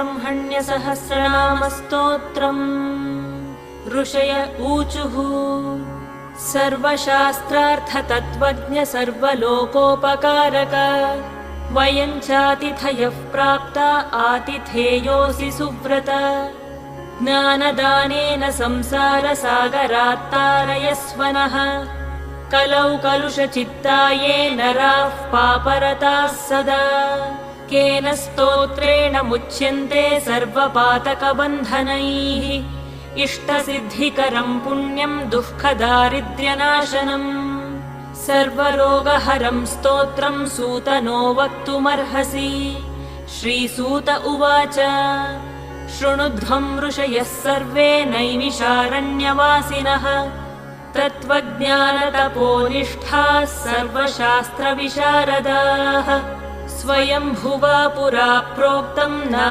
ब्रह्मण्यसहस्रनामस्तोत्रम्। ऋषय ऊचुः सर्वशास्त्रार्थतत्त्वज्ञ सर्वलोकोपकारक वयं चातिथयः प्राप्ता आतिथेयोऽसि सुव्रत। ज्ञानदानेन संसारसागरात्तारयस्व नः कलौ कलुषचित्ताये नराः पापरताः सदा। केन स्तोत्रेण मुच्यन्ते सर्वपातकबन्धनैः इष्टसिद्धिकरम् पुण्यम् दुःखदारिद्र्यनाशनम्। सर्वरोगहरं स्तोत्रम् सूतनो वक्तुमर्हसि। श्रीसूत उवाच शृणुध्वं ऋषयः सर्वे नैमिषारण्यवासिनः तत्त्वज्ञानतपोनिष्ठाः सर्वशास्त्रविशारदाः। स्वयंभुवा पुरा प्रोक्तम्